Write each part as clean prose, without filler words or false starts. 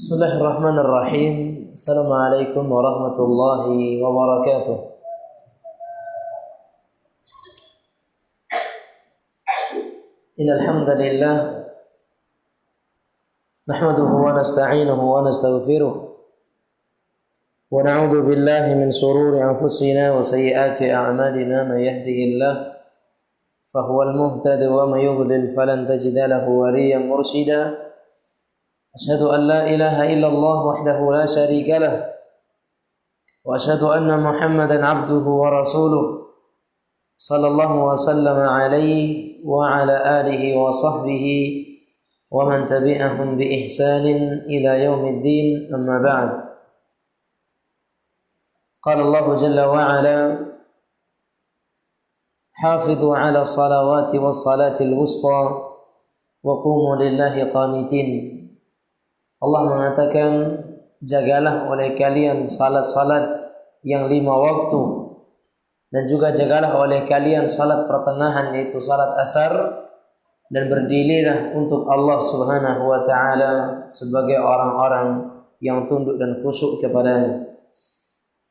Bismillahirrahmanirrahim. Assalamualaikum warahmatullahi wabarakatuh. Innal hamdalillah nahmaduhu wa nasta'inuhu wa nastaghfiruh wa na'udzu billahi min shururi anfusina wa sayyiati a'malina may yahdihillahu fahuwal muhtadi wa may yudlil falan tajida lahu waliyyan mursyida. Asyhadu an la ilaha illallah wahdahu la syarika lah wa asyhadu anna Muhammadan abduhu wa rasuluh sallallahu wa sallama alaihi wa ala alihi wa sahbihi wa man tabi'ahum bi ihsanin ila yaumiddin, amma ba'd. Qala Allah jalla wa ala hafidhu ala salawati was salatil wusta wa qumu lillahi qanitin. Allah mengatakan, jagalah oleh kalian salat-salat yang 5 waktu, dan juga jagalah oleh kalian salat pertengahan, yaitu salat asar, dan berdirilah untuk Allah subhanahu wa ta'ala sebagai orang-orang yang tunduk dan khusyuk kepadanya.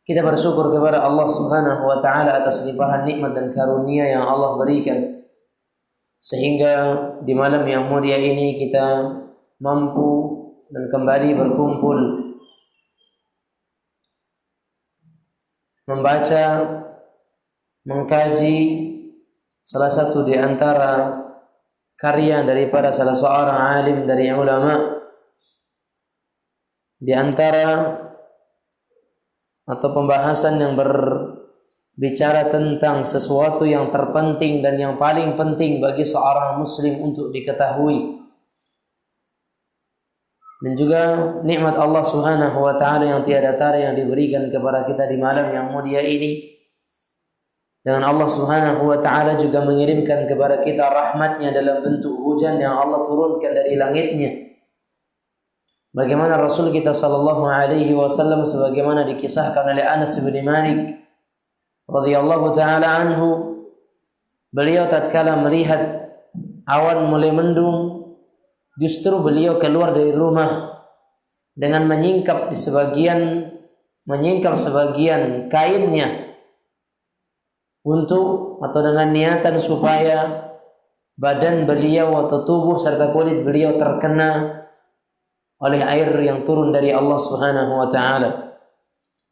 Kita bersyukur kepada Allah subhanahu wa ta'ala atas limpahan nikmat dan karunia yang Allah berikan, sehingga di malam yang mulia ini kita mampu dan kembali berkumpul membaca, mengkaji salah satu di antara karya daripada salah seorang alim dari ulama, di antara atau pembahasan yang berbicara tentang sesuatu yang terpenting dan yang paling penting bagi seorang muslim untuk diketahui, dan juga nikmat Allah subhanahu wa ta'ala yang tiada tara yang diberikan kepada kita di malam yang mulia ini. Dan Allah subhanahu wa ta'ala juga mengirimkan kepada kita rahmatnya dalam bentuk hujan yang Allah turunkan dari langitnya. Bagaimana Rasul kita sallallahu alaihi wasallam, sebagaimana dikisahkan oleh Anas bin Malik radhiyallahu ta'ala anhu, beliau tatkala melihat awan mulai mendung, justru beliau keluar dari rumah dengan menyingkap sebagian kainnya untuk atau dengan niatan supaya badan beliau atau tubuh serta kulit beliau terkena oleh air yang turun dari Allah Subhanahu wa taala.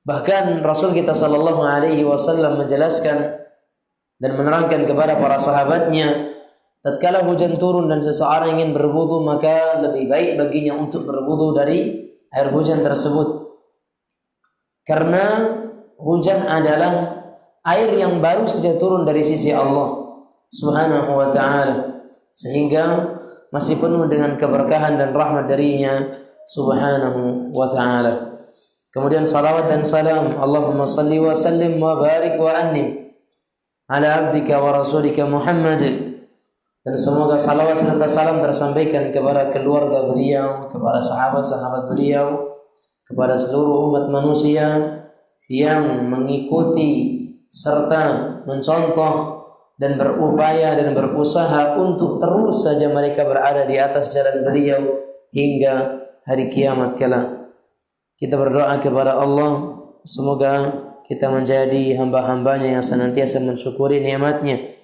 Bahkan Rasul kita sallallahu alaihi wasallam menjelaskan dan menerangkan kepada para sahabatnya, tatkala hujan turun dan seseorang ingin berwudu, maka lebih baik baginya untuk berwudu dari air hujan tersebut. Karena hujan adalah air yang baru saja turun dari sisi Allah Subhanahu wa ta'ala, sehingga masih penuh dengan keberkahan dan rahmat darinya Subhanahu wa ta'ala. Kemudian salawat dan salam, Allahumma salli wa sallim wa barik wa annim ala abdika wa rasulika Muhammad. Dan semoga salawat serta salam tersampaikan kepada keluarga beliau, kepada sahabat-sahabat beliau, kepada seluruh umat manusia yang mengikuti serta mencontoh dan berupaya dan berusaha untuk terus saja mereka berada di atas jalan beliau hingga hari kiamat kelak. Kita berdoa kepada Allah, semoga kita menjadi hamba-hambanya yang senantiasa mensyukuri nikmatnya,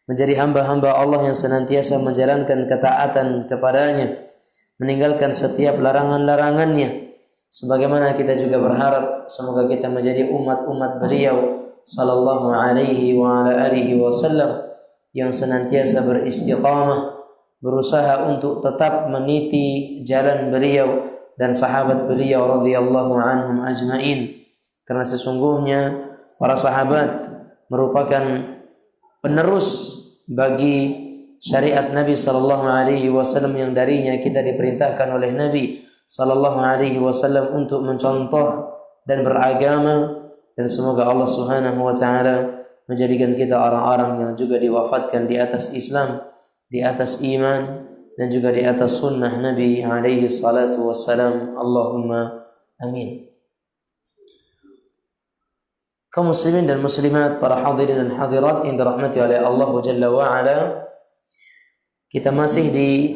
menjadi hamba-hamba Allah yang senantiasa menjalankan ketaatan kepadanya, meninggalkan setiap larangan-larangannya. Sebagaimana kita juga berharap semoga kita menjadi umat-umat beliau sallallahu alaihi wa ala alihi wasallam yang senantiasa beristiqamah, berusaha untuk tetap meniti jalan beliau dan sahabat beliau radhiyallahu anhum ajmain. Karena sesungguhnya para sahabat merupakan penerus bagi syariat Nabi sallallahu alaihi wasallam yang darinya kita diperintahkan oleh Nabi sallallahu alaihi wasallam untuk mencontoh dan beragama. Dan semoga Allah Subhanahu wa taala menjadikan kita orang-orang yang juga diwafatkan di atas Islam, di atas iman, dan juga di atas sunnah Nabi alaihi salatu wassalam. Allahumma amin. Kaum muslimin dan muslimat, para hadirin dan hadirat yang dirahmati oleh Allah Jalla wa Ala, kita masih di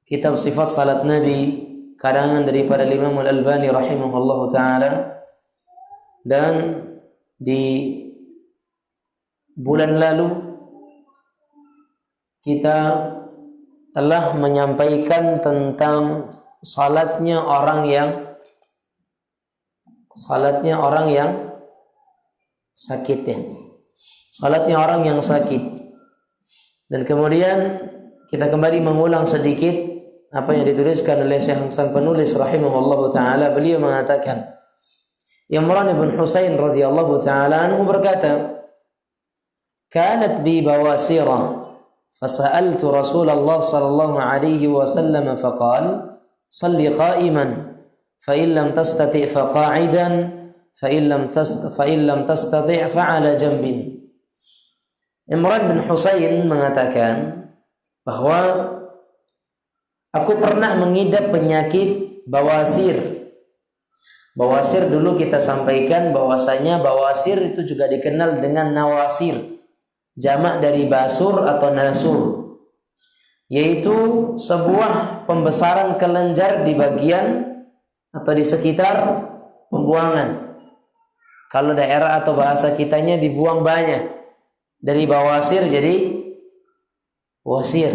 kitab sifat salat Nabi karangan daripada Imam Al-Albani rahimahullahu taala. Dan di bulan lalu kita telah menyampaikan tentang salatnya orang yang sakit ya. Salatnya orang yang sakit. Dan kemudian kita kembali mengulang sedikit apa yang dituliskan oleh Syekh sang penulis rahimahullahu taala. Beliau mengatakan, Imran bin Husain radhiyallahu taala anhu berkata, "Kanat bi bawasira, fasa'altu Rasulullah sallallahu alaihi wasallam faqala, salli qa'iman, fa in lam tastati' fa qa'idan, fa in lam tastati' fa 'ala janbin." Imran bin Husain mengatakan bahwa aku pernah mengidap penyakit bawasir. Bawasir dulu kita sampaikan bahwasanya bawasir itu juga dikenal dengan nawasir, jamak dari basur atau nasur, yaitu sebuah pembesaran kelenjar di bagian atau di sekitar pembuangan. Kalau daerah atau bahasa kitanya dibuang banyak, dari bawasir jadi wasir,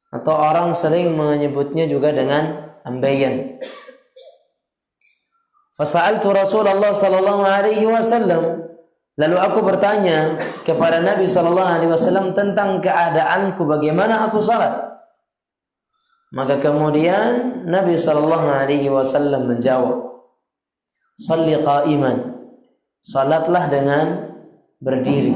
atau orang sering menyebutnya juga dengan ambeien. Fasa'altu Rasulullah sallallahu alaihi wasallam, lalu aku bertanya kepada Nabi sallallahu alaihi wasallam tentang keadaanku, bagaimana aku salat. Maka kemudian Nabi sallallahu alaihi wasallam menjawab, "Shalli qa'iman." Salatlah dengan berdiri.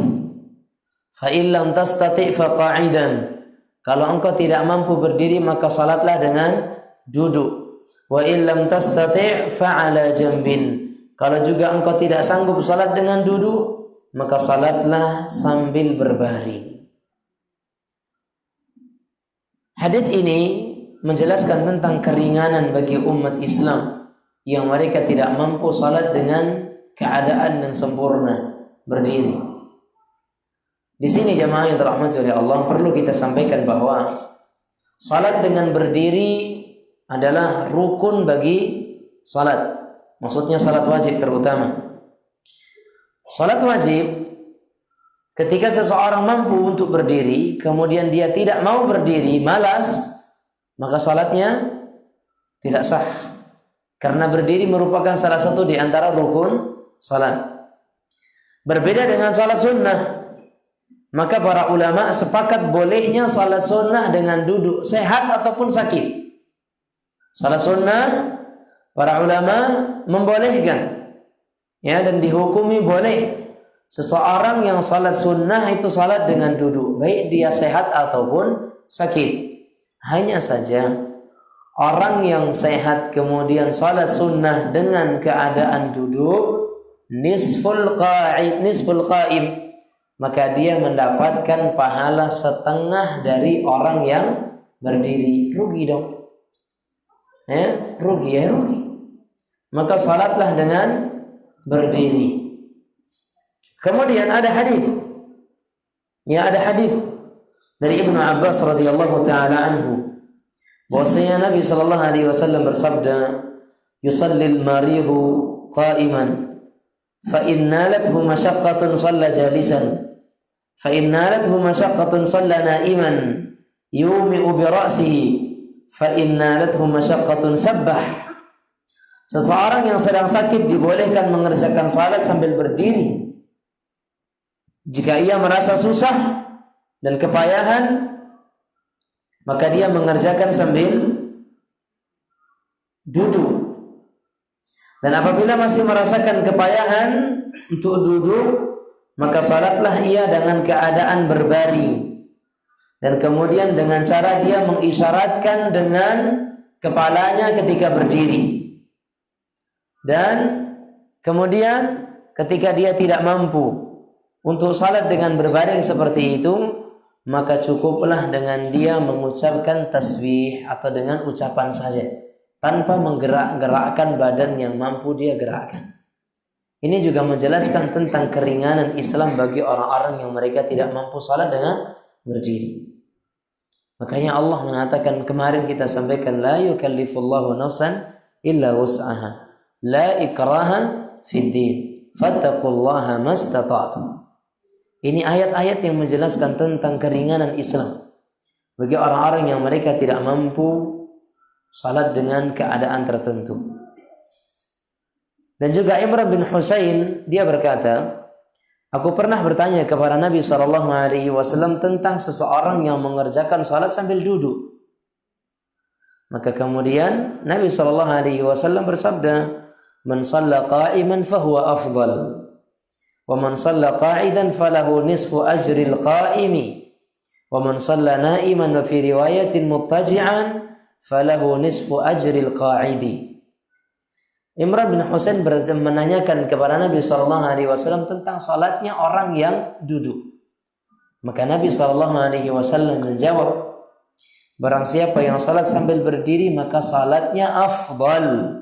Fa in lam tastati' fa qa'idan. Kalau engkau tidak mampu berdiri maka salatlah dengan duduk. Wa illam tastati' fa'ala janbin. Kalau juga engkau tidak sanggup salat dengan duduk, maka salatlah sambil berbaring. Hadis ini menjelaskan tentang keringanan bagi umat Islam yang mereka tidak mampu salat dengan keadaan yang sempurna berdiri. Di sini jemaah yang dirahmati oleh Allah, perlu kita sampaikan bahwa salat dengan berdiri adalah rukun bagi salat. Maksudnya salat wajib terutama. Salat wajib ketika seseorang mampu untuk berdiri, kemudian dia tidak mau berdiri, malas, maka salatnya tidak sah. Karena berdiri merupakan salah satu di antara rukun salat. Berbeda dengan salat sunnah. Maka para ulama sepakat bolehnya salat sunnah dengan duduk, sehat ataupun sakit. Salat sunnah para ulama membolehkan, ya, dan dihukumi boleh seseorang yang salat sunnah itu salat dengan duduk, baik dia sehat ataupun sakit. Hanya saja orang yang sehat kemudian salat sunnah dengan keadaan duduk, nisful qa'im, maka dia mendapatkan pahala setengah dari orang yang berdiri. Rugi dong. Rugi. Maka salatlah dengan berdiri. Kemudian ada hadis. Ada hadis dari Ibnu Abbas radhiyallahu taala anhu, bahwasanya Nabi sallallahu alaihi wasallam bersabda, "Yusallil maridu qa'iman, fa in nalathu masyaqqatun shalla jalisan, fa in nalathu masyaqqatun shalla na'iman, yumi'u bi ra'sihi, fa inna lathu masyaqqatun sabbah." Seseorang yang sedang sakit dibolehkan mengerjakan salat sambil berdiri. Jika ia merasa susah dan kepayahan, maka dia mengerjakan sambil duduk. Dan apabila masih merasakan kepayahan untuk duduk, maka salatlah ia dengan keadaan berbaring. Dan kemudian dengan cara dia mengisyaratkan dengan kepalanya ketika berdiri. Dan kemudian ketika dia tidak mampu untuk salat dengan berbaring seperti itu, maka cukuplah dengan dia mengucapkan tasbih atau dengan ucapan saja, tanpa menggerak-gerakkan badan yang mampu dia gerakkan. Ini juga menjelaskan tentang keringanan Islam bagi orang-orang yang mereka tidak mampu salat dengan berdiri. Makanya Allah mengatakan, kemarin kita sampaikan, la yukallifullahu nafsan illa wus'aha, la ikraha fid din, fattaqullaha mastata'tum. Ini ayat-ayat yang menjelaskan tentang keringanan Islam bagi orang-orang yang mereka tidak mampu salat dengan keadaan tertentu. Dan juga Imran bin Husain, dia berkata, aku pernah bertanya kepada Nabi SAW tentang seseorang yang mengerjakan salat sambil duduk. Maka kemudian Nabi SAW bersabda, man shalla qa'iman fahuwa afdal, wa man shalla qa'idan falahu nisfu ajril qa'imi, wa man shalla na'iman wa fi riwayatin muttaji'an falahu nisfu ajril qa'idi. Imran bin Husain menanyakan kepada Nabi SAW tentang salatnya orang yang duduk. Maka Nabi SAW menjawab, barang siapa yang salat sambil berdiri maka salatnya afdal.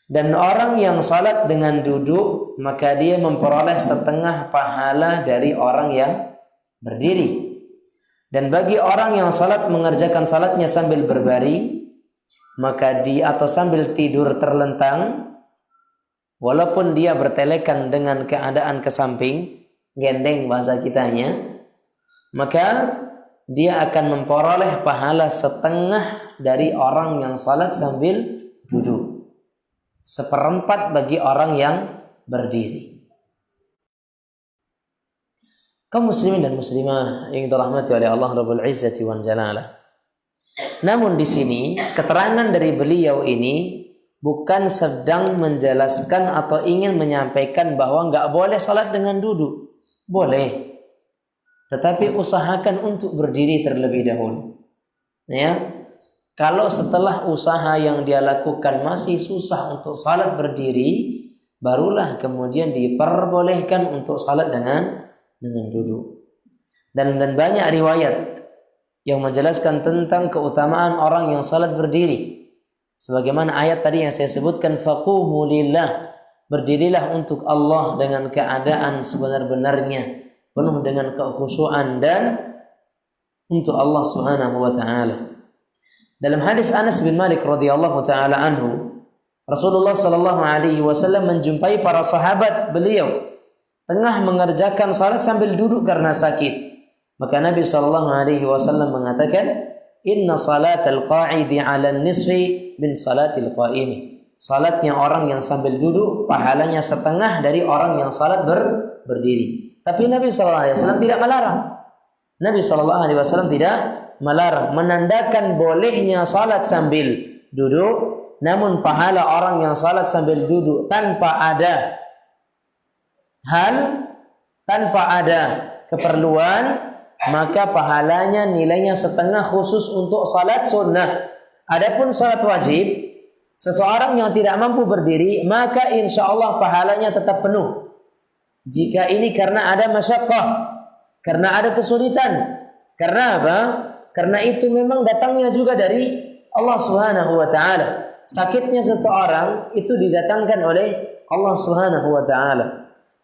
Dan orang yang salat dengan duduk maka dia memperoleh setengah pahala dari orang yang berdiri. Dan bagi orang yang salat mengerjakan salatnya sambil berbaring, maka dia atau sambil tidur terlentang, walaupun dia bertelekan dengan keadaan ke samping, gendeng bahasa kitanya, maka dia akan memperoleh pahala setengah dari orang yang salat sambil duduk, seperempat bagi orang yang berdiri. Kaum muslimin dan muslimah yang dirahmati oleh Allah Rabbul Izzati wal Jalalah. Namun di sini keterangan dari beliau ini bukan sedang menjelaskan atau ingin menyampaikan bahwa nggak boleh salat dengan duduk. Boleh, tetapi usahakan untuk berdiri terlebih dahulu. Ya, kalau setelah usaha yang dia lakukan masih susah untuk salat berdiri, barulah kemudian diperbolehkan untuk salat dengan duduk. Dan banyak riwayat yang menjelaskan tentang keutamaan orang yang salat berdiri. Sebagaimana ayat tadi yang saya sebutkan, faqumu lillah, berdirilah untuk Allah dengan keadaan sebenar-benarnya, penuh dengan kekhusyuan dan untuk Allah Subhanahu wa taala. Dalam hadis Anas bin Malik radhiyallahu taala anhu, Rasulullah sallallahu alaihi wasallam menjumpai para sahabat beliau tengah mengerjakan salat sambil duduk karena sakit. Maka Nabi sallallahu alaihi wasallam mengatakan, inna salatal qa'idi 'ala nisfi min salatil qa'imi. Salatnya orang yang sambil duduk pahalanya setengah dari orang yang salat berdiri. Tapi Nabi sallallahu alaihi wasallam tidak melarang. Nabi sallallahu alaihi wasallam tidak melarang, menandakan bolehnya salat sambil duduk, namun pahala orang yang salat sambil duduk tanpa ada keperluan, maka pahalanya nilainya setengah khusus untuk salat sunnah. Adapun salat wajib, seseorang yang tidak mampu berdiri, maka insya Allah pahalanya tetap penuh. Jika ini karena ada masyaqqah, karena ada kesulitan, karena apa? Karena itu memang datangnya juga dari Allah Subhanahu wa taala. Sakitnya seseorang itu didatangkan oleh Allah Subhanahu wa taala.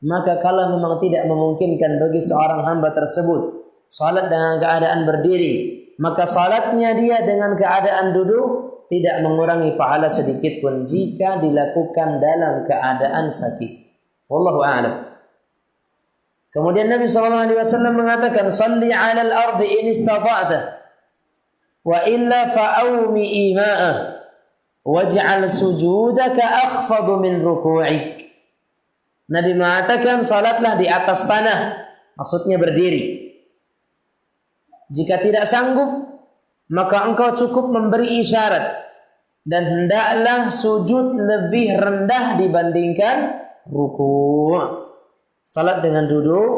Maka kalau memang tidak memungkinkan bagi seorang hamba tersebut salat dengan keadaan berdiri, maka salatnya dia dengan keadaan duduk tidak mengurangi pahala sedikit pun jika dilakukan dalam keadaan sakit. Wallahu a'lam. Kemudian Nabi SAW mengatakan, salli 'alal ardi in istata'ta wa illa fa'awmi ima'ah waj'al sujudaka akhfadu min ruku'ik. Nabi mengatakan, salatlah di atas tanah, maksudnya berdiri. Jika tidak sanggup, maka engkau cukup memberi isyarat, dan hendaklah sujud lebih rendah dibandingkan ruku'. Salat dengan duduk,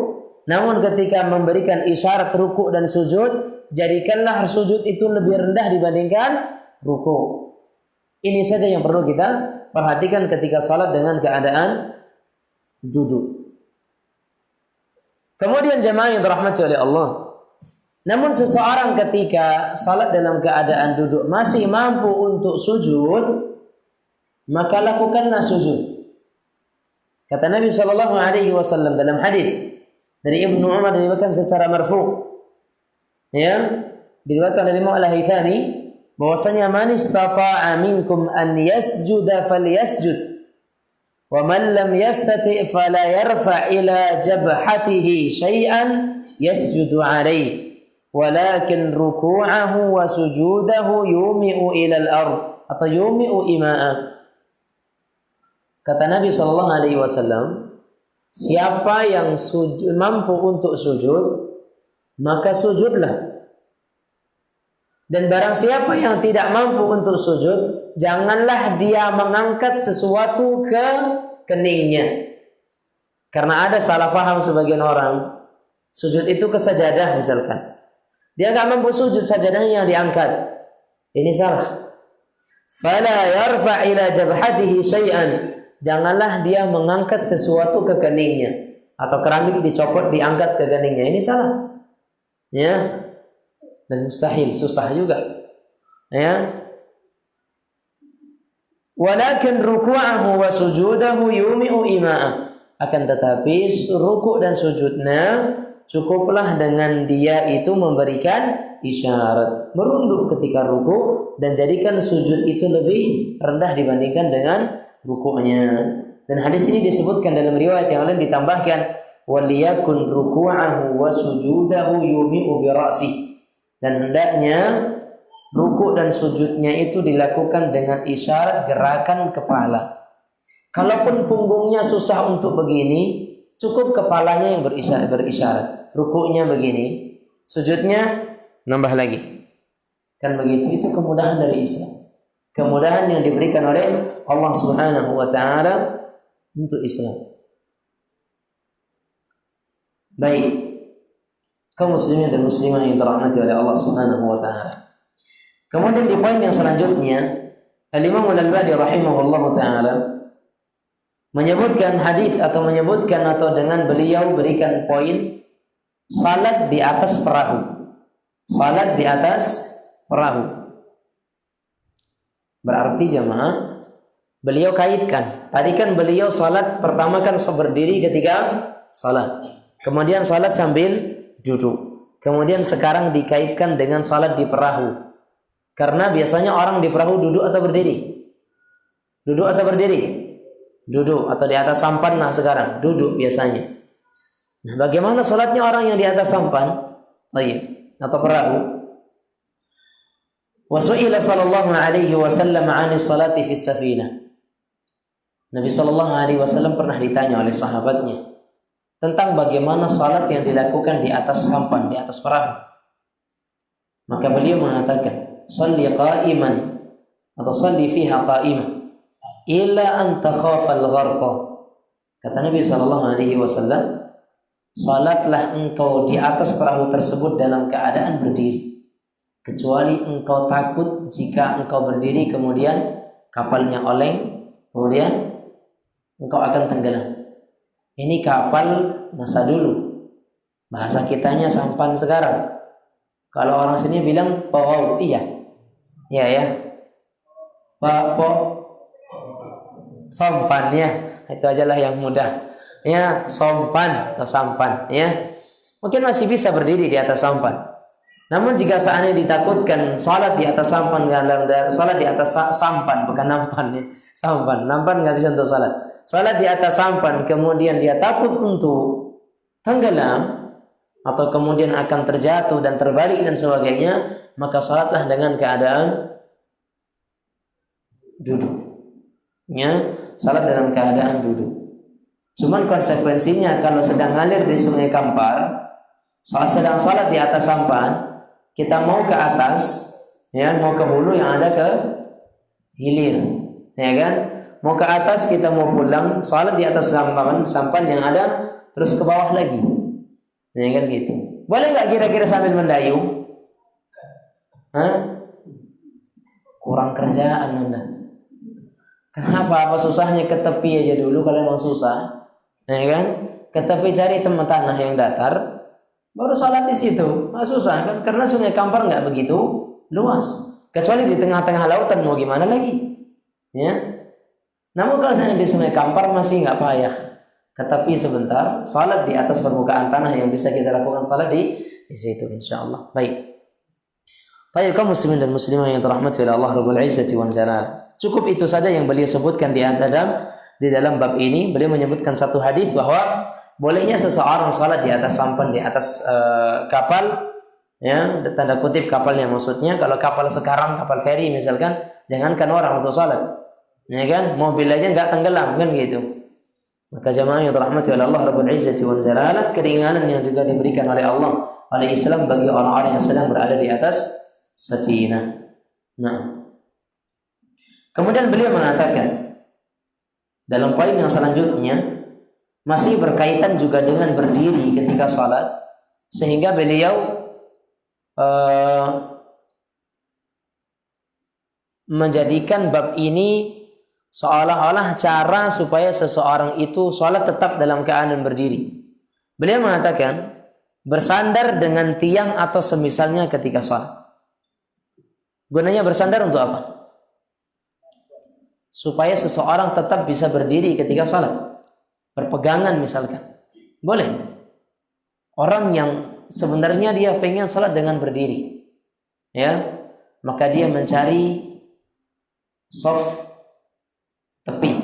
namun ketika memberikan isyarat ruku' dan sujud, jadikanlah sujud itu lebih rendah dibandingkan ruku'. Ini saja yang perlu kita perhatikan ketika salat dengan keadaan duduk. Kemudian jemaah yang dirahmati oleh Allah, namun seseorang ketika salat dalam keadaan duduk masih mampu untuk sujud, maka lakukanlah sujud. Kata Nabi sallallahu alaihi wasallam dalam hadis dari Ibnu Umar diriwayatkan secara marfu, ya, diriwayatkan dari Imam Al-Haythami bahwasanya man istata'a minkum an yasjuda falyasjud wa man lam yastati' fala yarfa' ila jabhatihi syai'an yasjudu 'alaihi walakin ruku'ahu wa sujudahu yumi'u ila al-ard atau yumi'u ima'a. Kata Nabi sallallahu alaihi wasallam, siapa yang mampu untuk sujud maka sujudlah. Dan barang siapa yang tidak mampu untuk sujud, janganlah dia mengangkat sesuatu ke keningnya. Karena ada salah paham sebagian orang, sujud itu ke sajadah misalkan. Dia nggak mampu sujud, sajadahnya yang diangkat. Ini salah. Fala yarfa' ila jabhatihi syai'an. Janganlah dia mengangkat sesuatu ke keningnya. Atau keramik dicopot, diangkat ke keningnya. Ini salah. Ya. Dan mustahil, susah juga. Ya. Walakin ruku'ahu wa sujudahu yumi'u ima'ah. Akan tetapi ruku' dan sujudnya cukuplah dengan dia itu memberikan isyarat, merunduk ketika ruku' dan jadikan sujud itu lebih rendah dibandingkan dengan ruku'nya. Dan hadis ini disebutkan dalam riwayat yang lain ditambahkan waliyakun ruku'ahu wa sujudahu yumi'u bi ra'sihi. Dan hendaknya ruku' dan sujudnya itu dilakukan dengan isyarat gerakan kepala. Kalaupun punggungnya susah untuk begini, cukup kepalanya yang berisyarat. Ruku'nya begini, sujudnya nambah lagi. Kan begitu, itu kemudahan dari Islam. Kemudahan yang diberikan oleh Allah Subhanahu wa taala untuk Islam. Baik. Kaum muslimin dan muslimah yang dirahmati oleh Allah Subhanahu wa taala. Kemudian di poin yang selanjutnya, Al-Imam Al-Albani rahimahullahu taala menyebutkan hadis atau dengan beliau berikan poin salat di atas perahu. Salat di atas perahu. Berarti jamaah, beliau kaitkan. Tadi kan beliau salat pertama kan berdiri ketika salat. Kemudian salat sambil duduk. Kemudian sekarang dikaitkan dengan salat di perahu. Karena biasanya orang di perahu duduk atau berdiri? Duduk atau berdiri? Duduk. Atau di atas sampan. Nah sekarang duduk biasanya. Nah bagaimana salatnya orang yang di atas sampan? Atau perahu? Wasu'ila sallallahu alaihi wasallam 'ani salati fis safinah. Nabi sallallahu alaihi wasallam pernah ditanya oleh sahabatnya tentang bagaimana salat yang dilakukan di atas sampan, di atas perahu. Maka beliau mengatakan, "Shalli qa'iman," atau "Shalli fiha qa'imah, illa an takhafa al-gharqa." Kata Nabi sallallahu alaihi wasallam, salatlah engkau di atas perahu tersebut dalam keadaan berdiri, kecuali engkau takut jika engkau berdiri kemudian kapalnya oleng, kemudian engkau akan tenggelam. Ini kapal masa dulu. Bahasa kitanya sampan sekarang. Kalau orang sini bilang perahu, iya. Iya ya. Sampan ya. Itu ajalah yang mudah. Ya, sampan atau sampan ya. Mungkin masih bisa berdiri di atas sampan. Namun jika seandainya ditakutkan salat di atas sampan, salat di atas sampan bukan nampan ya. Sampan, nampan nggak bisa untuk salat. Salat di atas sampan kemudian dia takut untuk tenggelam atau kemudian akan terjatuh dan terbalik dan sebagainya, maka salatlah dengan keadaan duduk. Ya, salat dalam keadaan duduk. Cuman konsekuensinya kalau sedang ngalir di Sungai Kampar, sedang salat di atas sampan, kita mau ke atas, ya, mau ke hulu yang ada ke hilir, ya kan? Mau ke atas kita mau pulang, salat di atas sampan yang ada terus ke bawah lagi, ya kan gitu. Boleh nggak kira-kira sambil mendayung? Kurang kerjaan Anda. Kenapa? Apa susahnya ke tepi aja dulu kalau memang susah, ya kan? Ke tepi cari tempat tanah yang datar. Baru salat di situ, nggak susah kan? Karena Sungai Kampar nggak begitu luas, kecuali di tengah-tengah lautan mau gimana lagi, ya. Namun kalau saya di Sungai Kampar masih nggak payah, tetapi sebentar salat di atas permukaan tanah yang bisa kita lakukan salat di situ, insya Allah. Baik. Baik kaum muslimin dan muslimah yang dirahmati oleh Allah Rabbul Izzati wal Jalal. Cukup itu saja yang beliau sebutkan di dalam bab ini. Beliau menyebutkan satu hadis bahwa bolehnya seseorang salat di atas sampan, di atas kapal, ya, tanda kutip kapalnya maksudnya. Kalau kapal sekarang, kapal feri misalkan, jangankan orang untuk salat, ya kan, mobil aja nggak tenggelam kan gitu. Maka jamaah yang dirahmati oleh Allah Rabbul Izzati wal Jalal, keringanan yang juga diberikan oleh Allah, oleh Islam bagi orang-orang yang sedang berada di atas safinah. Nah, kemudian beliau mengatakan dalam poin yang selanjutnya masih berkaitan juga dengan berdiri ketika salat, sehingga beliau menjadikan bab ini seolah-olah cara supaya seseorang itu salat tetap dalam keadaan berdiri. Beliau mengatakan bersandar dengan tiang atau semisalnya ketika salat. Gunanya bersandar untuk apa? Supaya seseorang tetap bisa berdiri ketika salat. Berpegangan misalkan. Boleh. Orang yang sebenarnya dia pengen salat dengan berdiri, ya, maka dia mencari soft tepi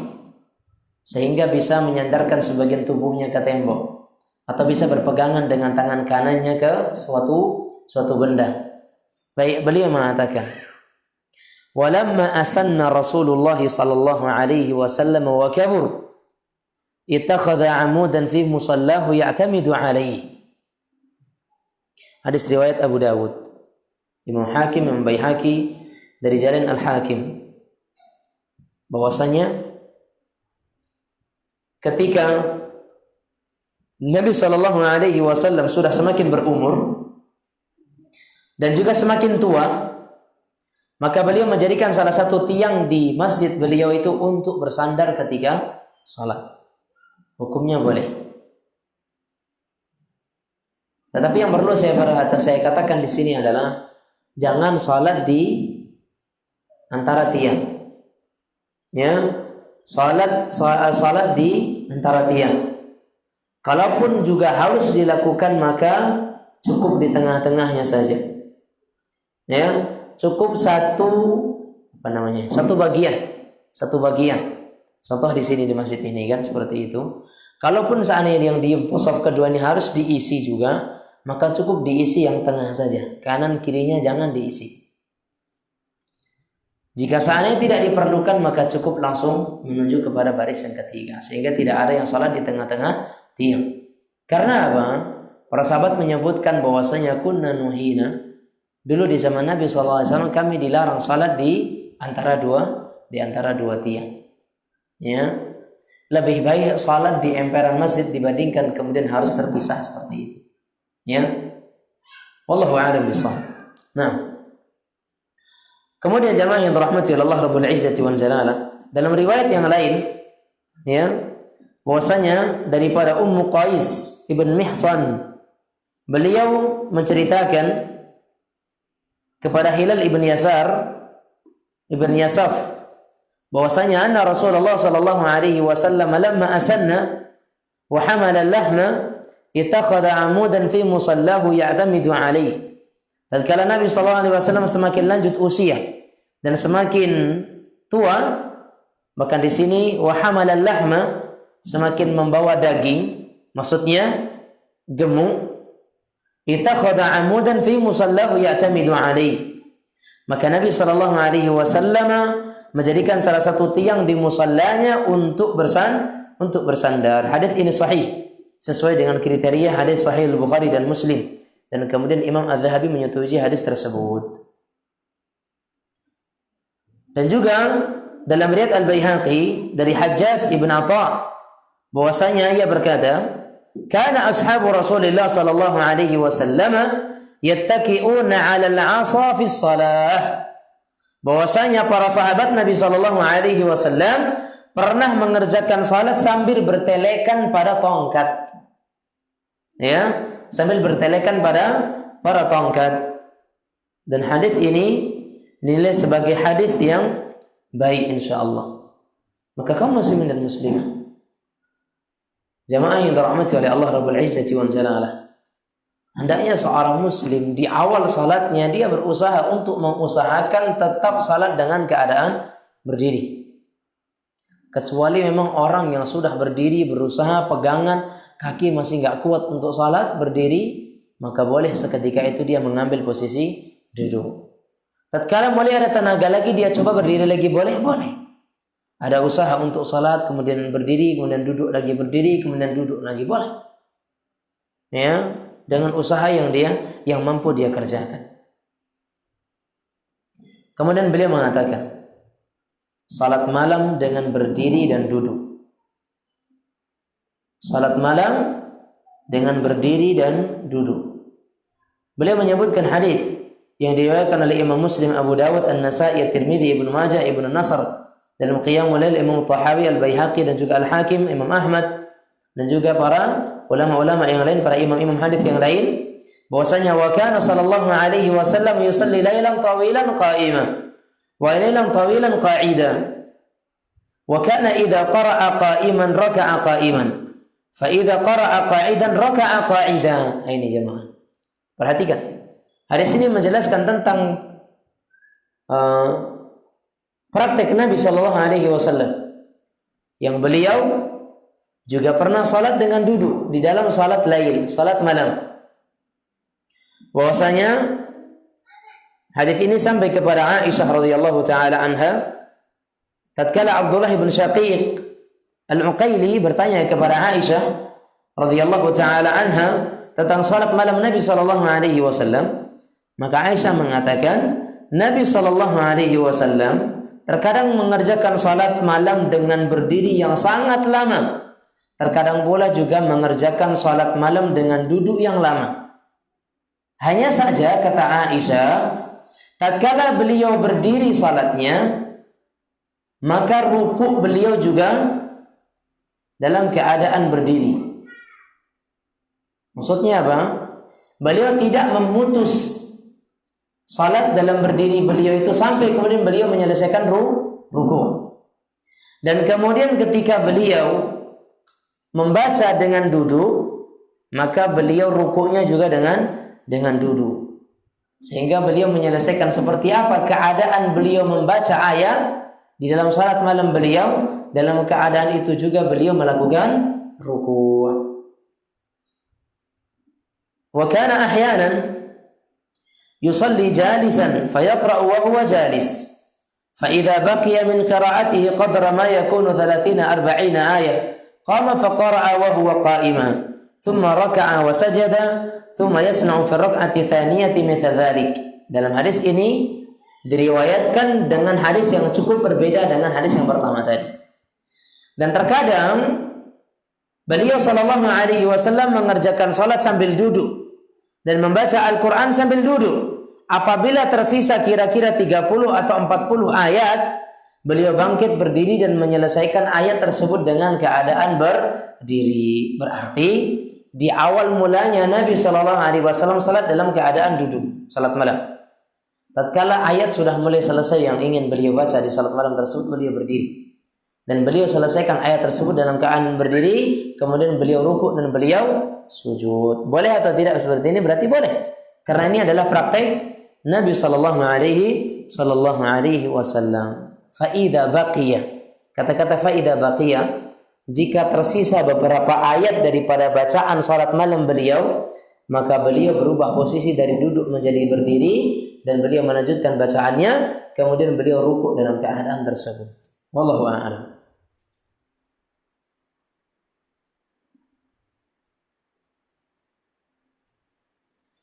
sehingga bisa menyandarkan sebagian tubuhnya ke tembok atau bisa berpegangan dengan tangan kanannya ke suatu benda. Baik, beliau mengatakan, "Walamma asanna Rasulullah sallallahu alaihi wasallam wa kabur, ittakhadha 'amudan fi musallahu ya'tamidu alaihi." Hadis riwayat Abu Dawud, Imam Hakim, Imam Baihaqi dari jalan Al-Hakim, bahwasanya ketika Nabi sallallahu alaihi wasallam sudah semakin berumur dan juga semakin tua, maka beliau menjadikan salah satu tiang di masjid beliau itu untuk bersandar ketika salat. Hukumnya boleh. Tetapi yang perlu saya katakan di sini adalah jangan salat di antara tiang. Ya, salat di antara tiang. Kalaupun juga harus dilakukan maka cukup di tengah-tengahnya saja. Ya, cukup satu bagian. Contoh di sini di masjid ini kan seperti itu. Kalaupun seandainya yang di shaf kedua ini harus diisi juga, maka cukup diisi yang tengah saja. Kanan kirinya jangan diisi. Jika seandainya tidak diperlukan maka cukup langsung menuju kepada baris yang ketiga, sehingga tidak ada yang salat di tengah-tengah tiang. Karena apa? Para sahabat menyebutkan bahwasanya kunna nuhina, dulu di zaman Nabi SAW kami dilarang salat di antara dua tiang. Ya, lebih baik salat di emperan masjid dibandingkan kemudian harus terpisah seperti itu. Ya, wallahu a'lam bishawab. Nah, kemudian jamaah yang dirahmati oleh Allah Rabbul Izzati wal Jalalah, dalam riwayat yang lain, ya, bahwasanya daripada Ummu Qais ibn Mihsan, beliau menceritakan kepada Hilal ibn Yasaf bahwasanya anna Rasulullah sallallahu alaihi wasallam lamma asanna wa hamala al-lahma ittakhadha 'amudan fi musallahu ya'tamidu alaihi. Tatkala Nabi sallallahu alaihi wasallam semakin lanjut usia dan semakin tua, bahkan di sini wa hamala al-lahma, semakin membawa daging, maksudnya gemuk, ittakhadha 'amudan fi musallahu ya'tamidu alaihi. Maka Nabi sallallahu alaihi wasallam menjadikan salah satu tiang di musallanya untuk bersandar. Hadis ini sahih sesuai dengan kriteria hadis sahih Al-Bukhari dan Muslim, dan kemudian Imam Az-Zahabi menyetujui hadis tersebut. Dan juga dalam riwayat Al-Baihaqi dari Hajjaj ibn Atha bahwasanya ia berkata, kana ashabu Rasulillah sallallahu alaihi wasallam yattaki'una 'ala al-'asa fi shalah. Bahwasanya para sahabat Nabi sallallahu alaihi wasallam pernah mengerjakan salat sambil bertelekan pada tongkat. Ya, sambil bertelekan pada tongkat. Dan hadis ini dinilai sebagai hadis yang baik insyaallah. Maka kaum muslimin dan muslimah, jamaah yang dirahmati oleh Allah Rabbul Izzati wal Jalalah, Hendaknya seorang muslim di awal salatnya dia berusaha untuk mengusahakan tetap salat dengan keadaan berdiri. Kecuali memang orang yang sudah berdiri berusaha pegangan kaki masih nggak kuat untuk salat berdiri, maka boleh seketika itu dia mengambil posisi duduk. Tatkala mulai ada tenaga lagi dia coba berdiri lagi, boleh. Ada usaha untuk salat kemudian berdiri, kemudian duduk lagi, berdiri kemudian duduk lagi, boleh. Ya, dengan usaha yang mampu dia kerjakan. Kemudian beliau mengatakan, salat malam dengan berdiri dan duduk. Salat malam dengan berdiri dan duduk. Beliau menyebutkan hadis yang diriwayatkan oleh Imam Muslim, Abu Dawud, An-Nasa'i, At-Tirmidzi, Ibnu Majah, Ibnu Nasr dalam Qiyamul Lail, Imam Tahawi, Al-Baihaqi dan juga Al-Hakim, Imam Ahmad dan juga para ulama-ulama yang lain, para imam-imam hadis yang lain, bahwasanya wa kana sallallahu alaihi wasallam yusalli lailan tawilan qa'iman wa lailan tawilan qa'ida wa kana idza qara'a qa'iman raka'a qa'iman fa idza qara'a qa'idan raka'a qa'ida. Ini jemaah, perhatikan, hadis ini menjelaskan tentang praktek Nabi sallallahu alaihi wasallam yang beliau juga pernah salat dengan duduk di dalam salat lail, salat malam. Bahwasanya hadis ini sampai kepada Aisyah radhiyallahu taala anha, tatkala Abdullah bin Syaqiq Al-Uqaili bertanya kepada Aisyah radhiyallahu taala anha tentang salat malam Nabi sallallahu alaihi wasallam, maka Aisyah mengatakan Nabi sallallahu alaihi wasallam terkadang mengerjakan salat malam dengan berdiri yang sangat lama. Terkadang pula juga mengerjakan salat malam dengan duduk yang lama. Hanya saja kata Aisyah, tatkala beliau berdiri salatnya, maka rukuk beliau juga dalam keadaan berdiri. Maksudnya apa? Beliau tidak memutus salat dalam berdiri beliau itu sampai kemudian beliau menyelesaikan rukuk. Dan kemudian ketika beliau membaca dengan duduk, maka beliau rukuknya juga dengan duduk. Sehingga beliau menyelesaikan seperti apa keadaan beliau membaca ayat di dalam salat malam beliau, dalam keadaan itu juga beliau melakukan rukuk. Wa kana ahyanan yusalli jalisan fayaqra'u wa huwa jalis. Fa idza baqiya min qira'atihi qadra ma yakunu 30-40 ayah qama faqara'a wa huwa qa'iman thumma raka'a wa sajada thumma yasna'u fi rak'ati thaniyati mithla dhalik. Dalam hadis ini diriwayatkan dengan hadis yang cukup berbeda dengan hadis yang pertama tadi. Dan terkadang beliau sallallahu alaihi wasallam mengerjakan salat sambil duduk dan membaca Al-Qur'an sambil duduk. Apabila tersisa kira-kira 30 atau 40 ayat, beliau bangkit berdiri dan menyelesaikan ayat tersebut dengan keadaan berdiri. Berarti di awal mulanya Nabi sallallahu alaihi wasallam salat dalam keadaan duduk, salat malam. Tatkala ayat sudah mulai selesai yang ingin beliau baca di salat malam tersebut, beliau berdiri. Dan beliau selesaikan ayat tersebut dalam keadaan berdiri, kemudian beliau rukuk dan beliau sujud. Boleh atau tidak seperti ini? Berarti boleh. Karena ini adalah praktek Nabi sallallahu alaihi wasallam. Faida baqiyah. Kata-kata faida baqiyah, jika tersisa beberapa ayat daripada bacaan salat malam beliau, maka beliau berubah posisi dari duduk menjadi berdiri dan beliau melanjutkan bacaannya, kemudian beliau rukuk dalam keadaan tersebut. Wallahu a'lam.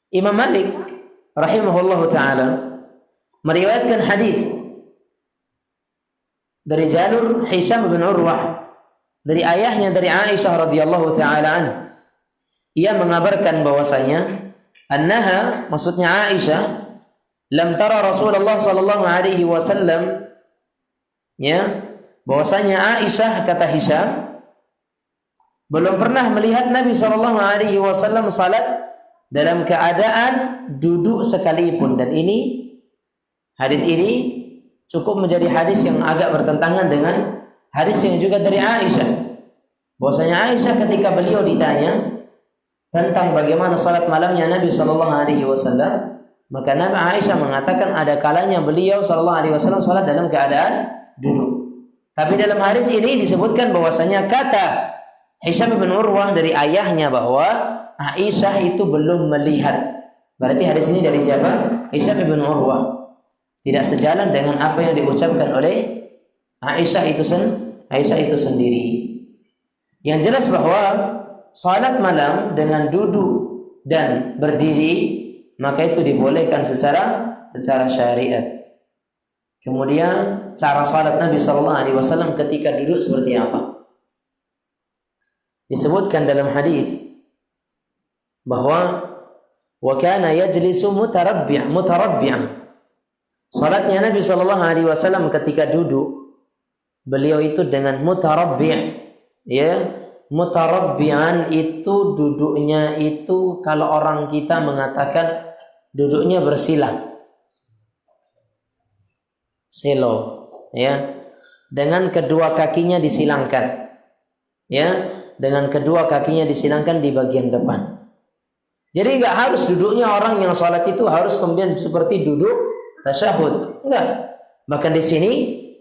Imam Malik rahimahullahu taala meriwayatkan hadis dari jalur Hisham bin Urwah dari ayahnya dari Aisyah radhiyallahu taala anha. Ia mengabarkan bahwasanya annaha, maksudnya Aisyah, lam tara Rasulullah sallallahu alaihi wasallam, ya, bahwasanya Aisyah, kata Hisham, belum pernah melihat Nabi sallallahu alaihi wasallam salat dalam keadaan duduk sekalipun. Dan ini, hadis ini cukup menjadi hadis yang agak bertentangan dengan hadis yang juga dari Aisyah. Bahwasanya Aisyah ketika beliau ditanya tentang bagaimana salat malamnya Nabi sallallahu alaihi wasallam, maka Nabi Aisyah mengatakan ada kalanya beliau sallallahu alaihi wasallam salat dalam keadaan duduk. Tapi dalam hadis ini disebutkan bahwasanya kata Hisham bin Urwah dari ayahnya bahwa Aisyah itu belum melihat. Berarti hadis ini dari siapa? Hisham bin Urwah. Tidak sejalan dengan apa yang diucapkan oleh Aisyah itu sendiri. Yang jelas bahwa salat malam dengan duduk dan berdiri maka itu dibolehkan secara syariat. Kemudian cara salat Nabi sallallahu alaihi wasallam ketika duduk seperti apa? Disebutkan dalam hadis bahwa wa kana yajlisu mutarabbi'an. Salatnya Nabi sallallahu alaihi wasallam ketika duduk, beliau itu dengan mutarabbi', ya. Mutarabbi'an itu duduknya itu kalau orang kita mengatakan duduknya bersilang. Selo, ya. Dengan kedua kakinya disilangkan. Ya, dengan kedua kakinya disilangkan di bagian depan. Jadi enggak harus duduknya orang yang salat itu harus kemudian seperti duduk tasyahud. Enggak. Bahkan di sini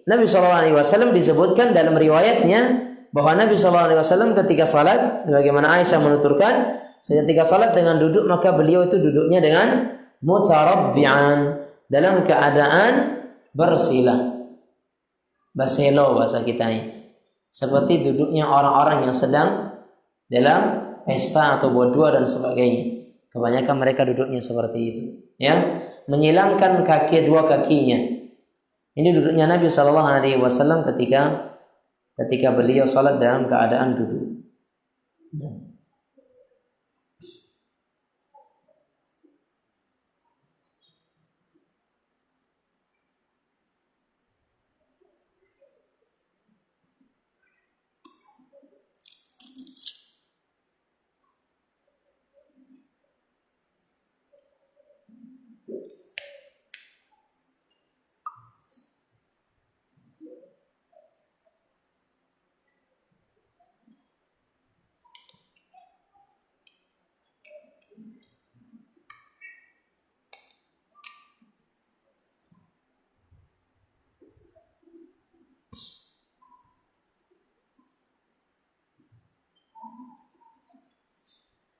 Nabi SAW disebutkan dalam riwayatnya bahwa Nabi SAW ketika salat, sebagaimana Aisyah menuturkan, ketika salat dengan duduk maka beliau itu duduknya dengan mutarabbi'an, dalam keadaan bersila. Baselo bahasa kitanya. Seperti duduknya orang-orang yang sedang dalam pesta atau bodua dan sebagainya. Kebanyakan mereka duduknya seperti itu, ya, menyilangkan dua kakinya. Ini duduknya Nabi SAW ketika beliau salat dalam keadaan duduk.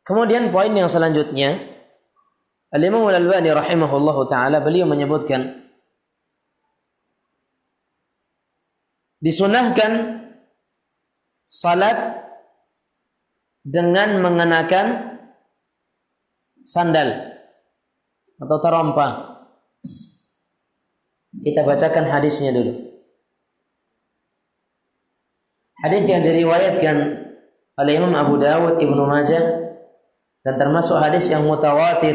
Kemudian poin yang selanjutnya, Al-Imam Al-Albani rahimahullahu taala beliau menyebutkan disunahkan salat dengan mengenakan sandal atau terompa. Kita bacakan hadisnya dulu. Hadis yang diriwayatkan oleh Imam Abu Dawud, Ibnu Majah, dan termasuk hadis yang mutawatir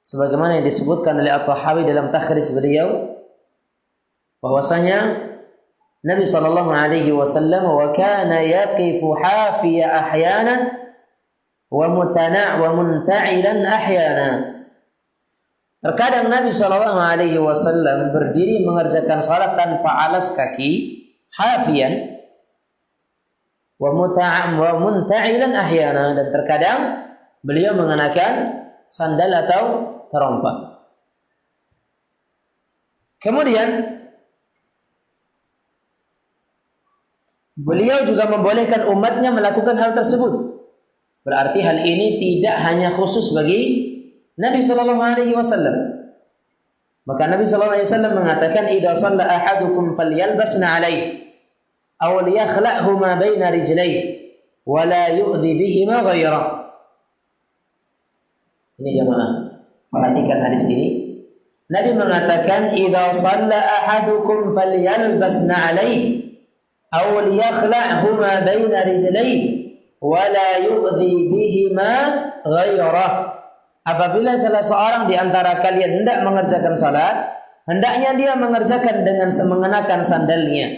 sebagaimana yang disebutkan oleh At-Tahawi dalam takhrij beliau bahwasanya Nabi sallallahu alaihi wasallam wa kana yaqifu hafiya ahyanan wa munta'ilan ahyana. Terkadang Nabi sallallahu alaihi wasallam berdiri mengerjakan salat tanpa alas kaki, hafiyan wa munta'ilan ahyana, dan terkadang beliau mengenakan sandal atau terompa. Kemudian beliau juga membolehkan umatnya melakukan hal tersebut. Berarti hal ini tidak hanya khusus bagi Nabi sallallahu alaihi wasallam. Maka Nabi sallallahu alaihi wasallam mengatakan, "Idza shalla ahadukum falyalbasna alaihi aw liyakhla'hu ma baina rijlaihi wa la yu'dhi bihima ghairahu." Ini jemaah, perhatikan hadis ini. Nabi mengatakan, "Idza shalla ahadukum falyalbasna alaihi aw liyakhla'hu ma baina rijlaihi wa la yu'dhi bihima ghairahu." Apabila salah seorang di antara kalian hendak mengerjakan salat, hendaknya dia mengerjakan dengan mengenakan sandalnya,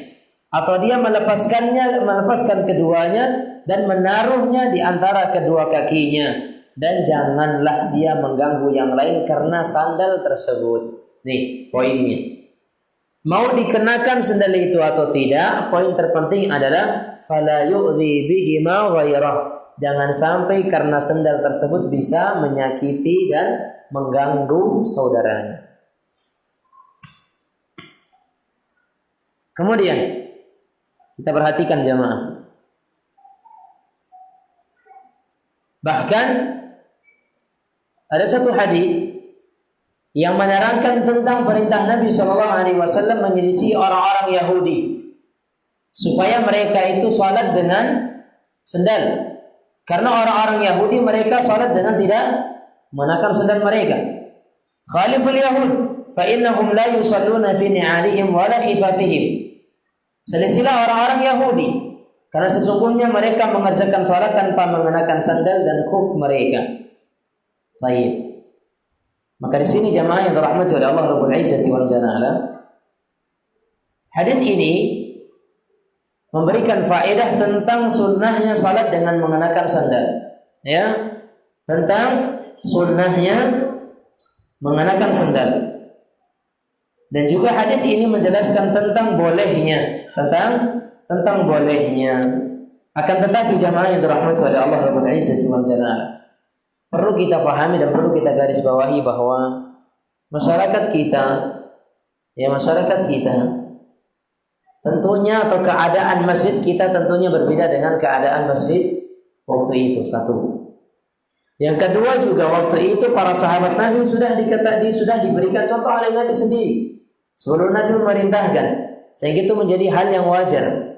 atau dia melepaskan keduanya dan menaruhnya di antara kedua kakinya, dan janganlah dia mengganggu yang lain karena sandal tersebut. Nih poinnya. Mau dikenakan sandal itu atau tidak, poin terpenting adalah fala yu'dhi bihima ghairah. Jangan sampai karena sendal tersebut bisa menyakiti dan mengganggu saudaranya. Kemudian kita perhatikan jamaah. Bahkan ada satu hadis yang menerangkan tentang perintah Nabi Shallallahu Alaihi Wasallam menyelisih orang-orang Yahudi supaya mereka itu salat dengan sendal. Karena orang-orang Yahudi mereka salat dengan tidak mengenakan sendal mereka. Khaliful Yahud, fa innahum la yusalluna fi ni'alihim wa la khifafihim. Selisilah orang-orang Yahudi, karena sesungguhnya mereka mengerjakan salat tanpa mengenakan sandal dan khuf mereka. Baik. Maka di sini jamaah yang dirahmati oleh Allah Rabbul Izzati wal Jalala, hadis ini memberikan faedah tentang sunnahnya salat dengan mengenakan sandal, ya, tentang sunnahnya mengenakan sandal. Dan juga hadis ini menjelaskan tentang bolehnya, tentang bolehnya. Akan tetapi jamaah yang dirahmati oleh Allah Rabbul Izzati wal Jalala, perlu kita pahami dan perlu kita garis bawahi bahwa masyarakat kita tentunya, atau keadaan masjid kita tentunya berbeda dengan keadaan masjid waktu itu. Satu. Yang kedua juga waktu itu para sahabat Nabi sudah diberikan contoh oleh Nabi sendiri sebelum Nabi memerintahkan, sehingga itu menjadi hal yang wajar.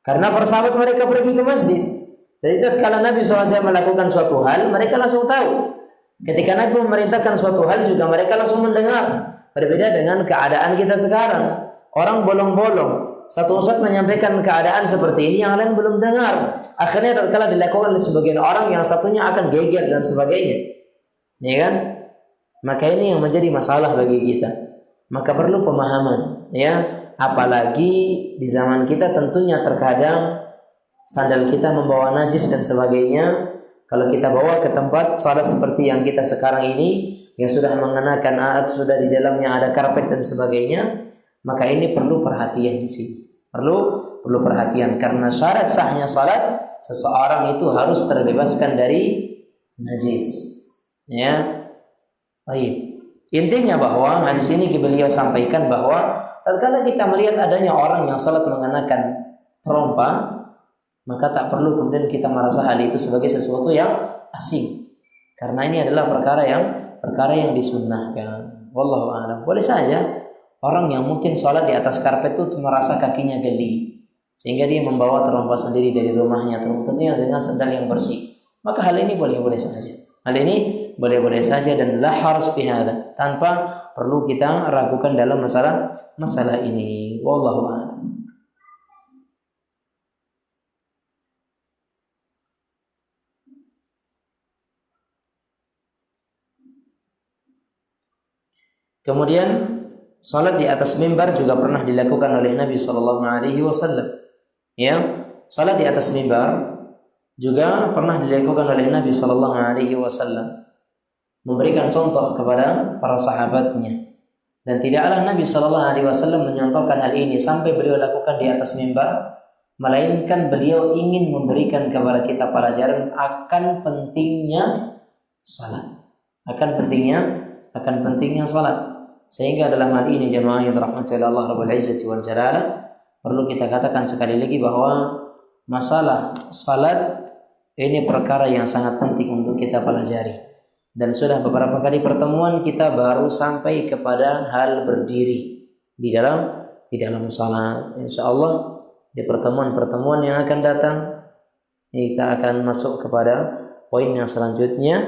Karena para sahabat mereka pergi ke masjid. Jadi kalau Nabi SAW melakukan suatu hal, mereka langsung tahu. Ketika Nabi memerintahkan suatu hal juga mereka langsung mendengar. Berbeda dengan keadaan kita sekarang. Orang bolong-bolong. Satu ustaz menyampaikan keadaan seperti ini, yang lain belum dengar. Akhirnya kalau dilakukan oleh sebagian orang, yang satunya akan geger dan sebagainya. Ya kan? Maka ini yang menjadi masalah bagi kita. Maka perlu pemahaman, ya. Apalagi di zaman kita tentunya terkadang sandal kita membawa najis dan sebagainya. Kalau kita bawa ke tempat salat seperti yang kita sekarang ini, yang sudah mengenakan sudah di dalamnya ada karpet dan sebagainya, maka ini perlu perhatian di sini. Perlu perhatian, karena syarat sahnya salat seseorang itu harus terbebaskan dari najis. Ya. Baik. Intinya bahwa hadis ini beliau sampaikan bahwa tatkala kita melihat adanya orang yang salat mengenakan trompa, maka tak perlu kemudian kita merasa hal itu sebagai sesuatu yang asing. Karena ini adalah perkara yang disunnahkan. Wallahu a'lam. Boleh saja orang yang mungkin sholat di atas karpet itu merasa kakinya geli, sehingga dia membawa terompa sendiri dari rumahnya, tentunya dengan sandal yang bersih. Maka hal ini boleh-boleh saja. Hal ini boleh-boleh saja dan la harus fi hadza, tanpa perlu kita ragukan dalam masalah ini. Wallahu a'lam. Kemudian salat di atas mimbar juga pernah dilakukan oleh Nabi Shallallahu Alaihi Wasallam. Ya, salat di atas mimbar juga pernah dilakukan oleh Nabi Shallallahu Alaihi Wasallam, memberikan contoh kepada para sahabatnya. Dan tidaklah Nabi Shallallahu Alaihi Wasallam menyontohkan hal ini sampai beliau lakukan di atas mimbar, melainkan beliau ingin memberikan kepada kita pelajaran akan pentingnya salat, akan pentingnya salat. Sehingga dalam hal ini jemaah yang dirahmati oleh Allah Rabbul Izzati wal Jalala, perlu kita katakan sekali lagi bahwa masalah salat ini perkara yang sangat penting untuk kita pelajari. Dan sudah beberapa kali pertemuan kita baru sampai kepada hal berdiri di dalam salat. Insyaallah di pertemuan-pertemuan yang akan datang kita akan masuk kepada poin yang selanjutnya,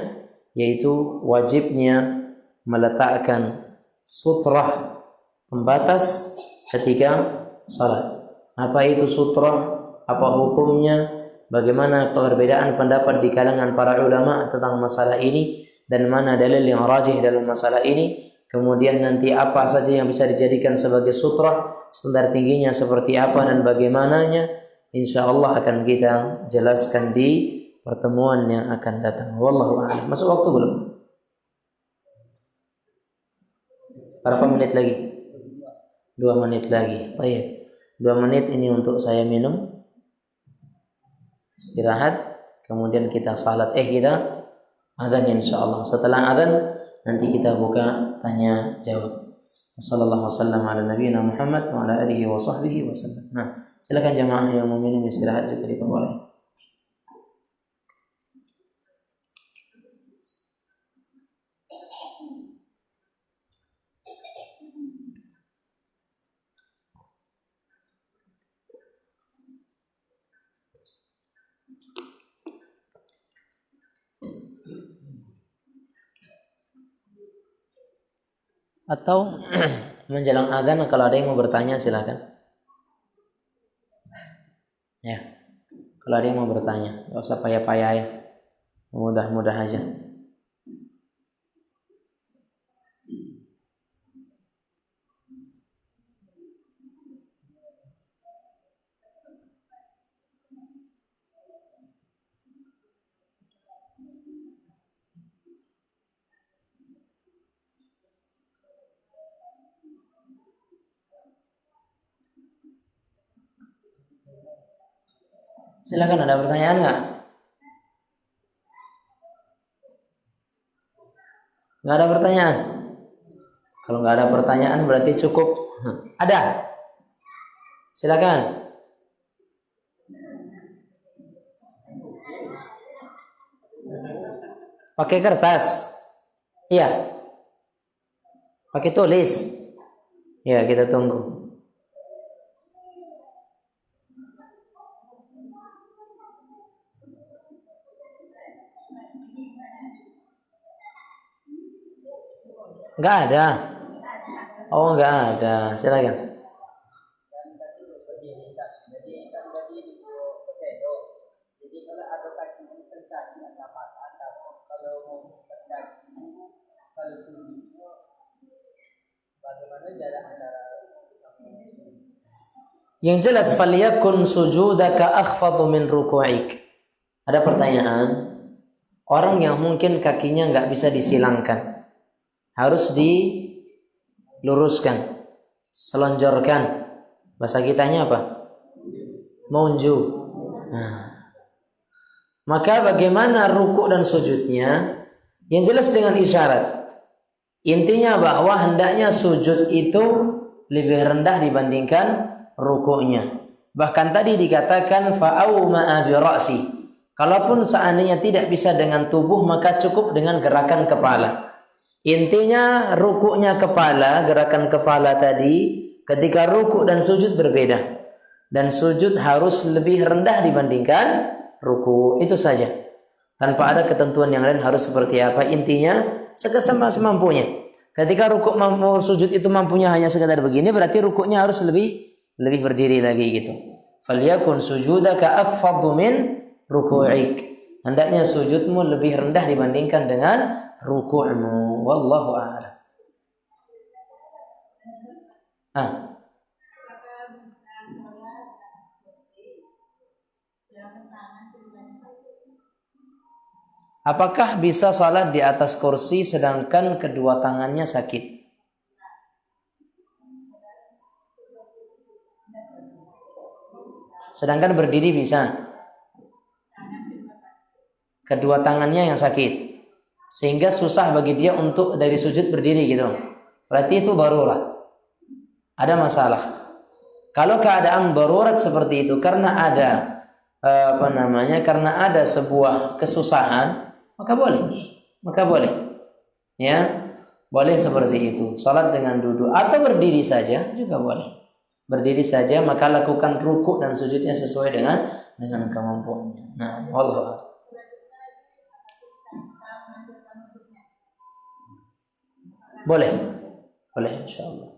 yaitu wajibnya meletakkan sutrah pembatas ketika salat. Apa itu sutrah? Apa hukumnya? Bagaimana perbedaan pendapat di kalangan para ulama tentang masalah ini, dan mana dalil yang rajih dalam masalah ini? Kemudian nanti apa saja yang bisa dijadikan sebagai sutrah, standar tingginya seperti apa dan bagaimananya, insyaallah akan kita jelaskan di pertemuan yang akan datang. Wallahu a'lam. Masuk waktu belum? Berapa menit lagi? 2 menit lagi. Baik. 2 menit ini untuk saya minum. istirahat, kemudian kita salat, kita azan insyaallah. Setelah azan nanti kita buka tanya jawab. Wassallallahu wasallam ala nabiyina Muhammad wa ala alihi wa sahbihi wasallam. Nah, silakan jamaah yang mau minum istirahat juga diperbolehkan. Atau menjelang azan kalau ada yang mau bertanya silakan. Ya. Kalau ada yang mau bertanya, enggak usah payah-payah ya. Mudah-mudah aja. Silakan, ada pertanyaan nggak? Nggak ada pertanyaan? Kalau nggak ada pertanyaan berarti cukup. Ada? Silakan. Pakai kertas? Iya. Pakai tulis? Ya, kita tunggu. Enggak ada. Oh, enggak ada. Silakan. Yang jelas faliyakun sujudaka akhfadhu min ruku'ik. Ada pertanyaan. Orang yang mungkin kakinya enggak bisa disilangkan, harus diluruskan, selonjorkan. Bahasa kitanya apa? Maunju. Nah, maka bagaimana rukuk dan sujudnya? Yang jelas dengan isyarat. Intinya bahwa hendaknya sujud itu lebih rendah dibandingkan rukuknya. Bahkan tadi dikatakan fa'auma bi ra'si. Kalaupun seandainya tidak bisa dengan tubuh, maka cukup dengan gerakan kepala. Intinya rukuknya kepala, gerakan kepala tadi, ketika rukuk dan sujud berbeda. Dan sujud harus lebih rendah dibandingkan rukuk, itu saja. Tanpa ada ketentuan yang lain harus seperti apa. Intinya semampunya. Ketika rukuk sujud itu mampunya hanya sekadar begini, berarti rukuknya harus lebih berdiri lagi gitu. Falyakun sujudaka akhfadhu min ruku'ik. Hendaknya sujudmu lebih rendah dibandingkan dengan rukukmu. Wallahu a'lam. Apakah bisa salat di atas kursi sedangkan kedua tangannya sakit? Sedangkan berdiri bisa. Kedua tangannya yang sakit, sehingga susah bagi dia untuk dari sujud berdiri gitu. Berarti itu darurat. Ada masalah. Kalau keadaan darurat seperti itu karena ada karena ada sebuah kesusahan, maka boleh. Ya, boleh seperti itu. Salat dengan duduk atau berdiri saja juga boleh. Berdiri saja, maka lakukan rukuk dan sujudnya sesuai dengan kemampuannya. Nah, wallahu. Boleh insyaallah.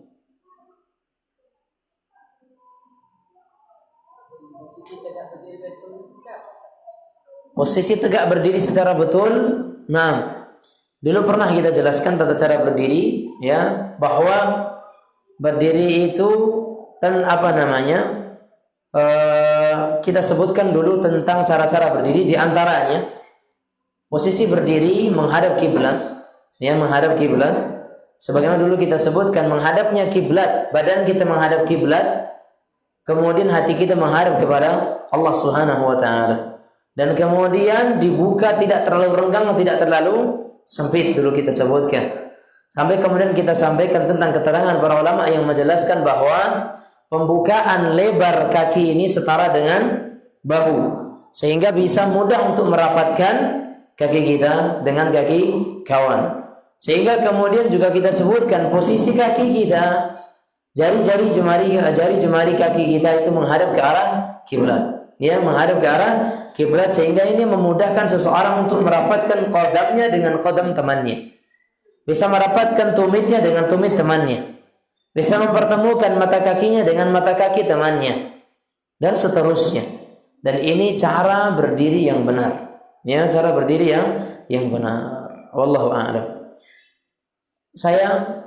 Posisi tegak berdiri secara betul. Nah, dulu pernah kita jelaskan tata cara berdiri, ya, bahwa berdiri itu kita sebutkan dulu tentang cara-cara berdiri. Di antaranya posisi berdiri menghadap kiblat, ya, menghadap kiblat. Sebagaimana dulu kita sebutkan, menghadapnya kiblat, badan kita menghadap kiblat, kemudian hati kita menghadap kepada Allah Subhanahu wa taala. Dan kemudian dibuka tidak terlalu renggang, tidak terlalu sempit, dulu kita sebutkan. Sampai kemudian kita sampaikan tentang keterangan para ulama yang menjelaskan bahwa pembukaan lebar kaki ini setara dengan bahu, sehingga bisa mudah untuk merapatkan kaki kita dengan kaki kawan. Sehingga kemudian juga kita sebutkan posisi kaki kita, jari jemari kaki kita itu menghadap ke arah kiblat. Ya, menghadap ke arah kiblat, sehingga ini memudahkan seseorang untuk merapatkan qadamnya dengan qadam temannya. Bisa merapatkan tumitnya dengan tumit temannya. Bisa mempertemukan mata kakinya dengan mata kaki temannya. Dan seterusnya. Dan ini cara berdiri yang benar. Ya, cara berdiri yang benar. Wallahu a'lam. Saya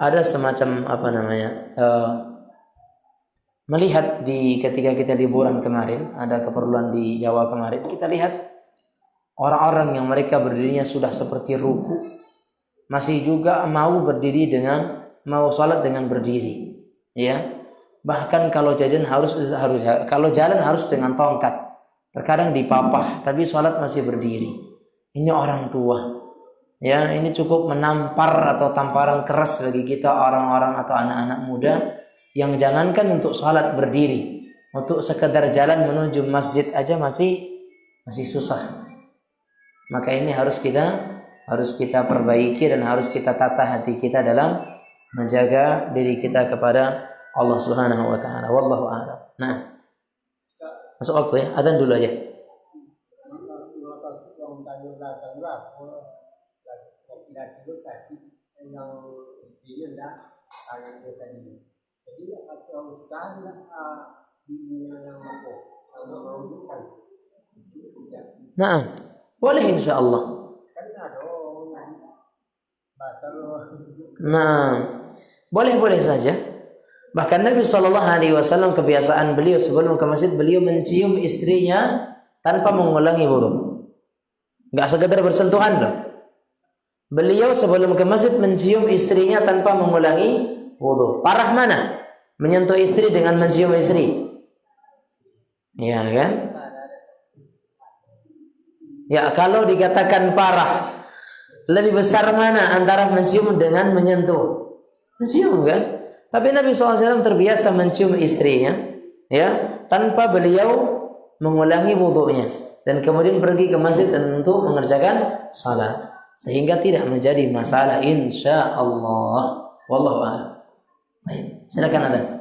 ada semacam melihat ketika kita liburan kemarin, ada keperluan di Jawa kemarin, kita lihat orang-orang yang mereka berdirinya sudah seperti ruku, masih juga mau salat dengan berdiri, ya. Bahkan kalau kalau jalan harus dengan tongkat, terkadang dipapah, tapi salat masih berdiri. Ini orang tua, ya. Ini cukup menampar atau tamparan keras bagi kita orang-orang atau anak-anak muda yang jangankan untuk salat berdiri, untuk sekedar jalan menuju masjid aja masih susah. Maka ini harus kita perbaiki dan harus kita tata hati kita dalam menjaga diri kita kepada Allah Subhanahu wa taala. Wallahu a'lam. Nah, masuk waktu ya, adzan dulu aja. Nah, boleh insyaallah. Nah, boleh saja. Bahkan Nabi SAW kebiasaan beliau sebelum ke masjid, beliau mencium istrinya tanpa mengulangi wudu. Enggak sekedar bersentuhan loh. Beliau sebelum ke masjid mencium istrinya tanpa mengulangi wudu. Parah mana? Menyentuh istri dengan mencium istri. Ya kan? Ya, kalau dikatakan parah, lebih besar mana antara mencium dengan menyentuh? Mencium kan? Tapi Nabi SAW terbiasa mencium istrinya, ya, tanpa beliau mengulangi wudunya, dan kemudian pergi ke masjid untuk mengerjakan salat, sehingga tidak menjadi masalah insyaallah. Wallahu a'lam. Baik, silakan ada.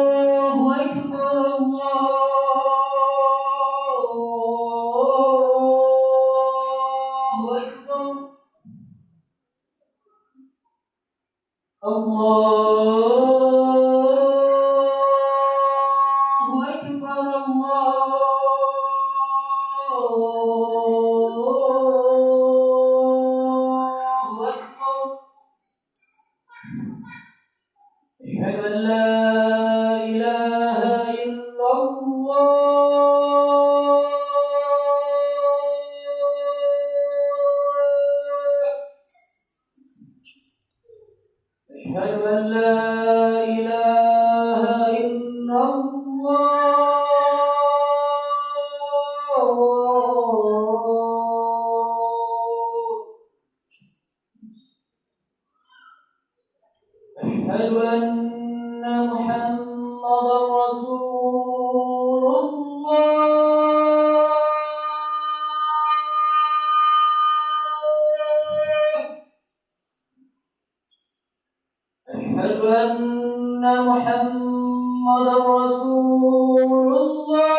Allahu Akbar, Allahu Akbar, Allahu Akbar, Allahu Akbar. أشهد أن لا إله إلا الله. أشهد أن لا إله إلا الله. أشهد أن محمدا رسول الله. أشهد أن محمدا رسول الله.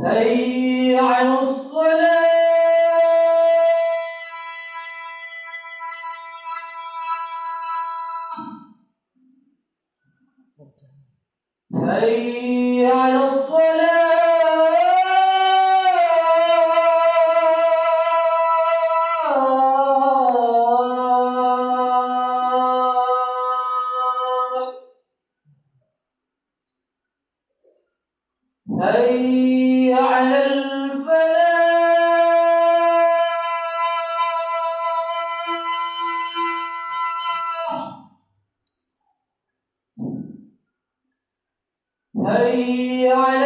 حي على الصلاة. حي على الصلاة. على الفلاح حي على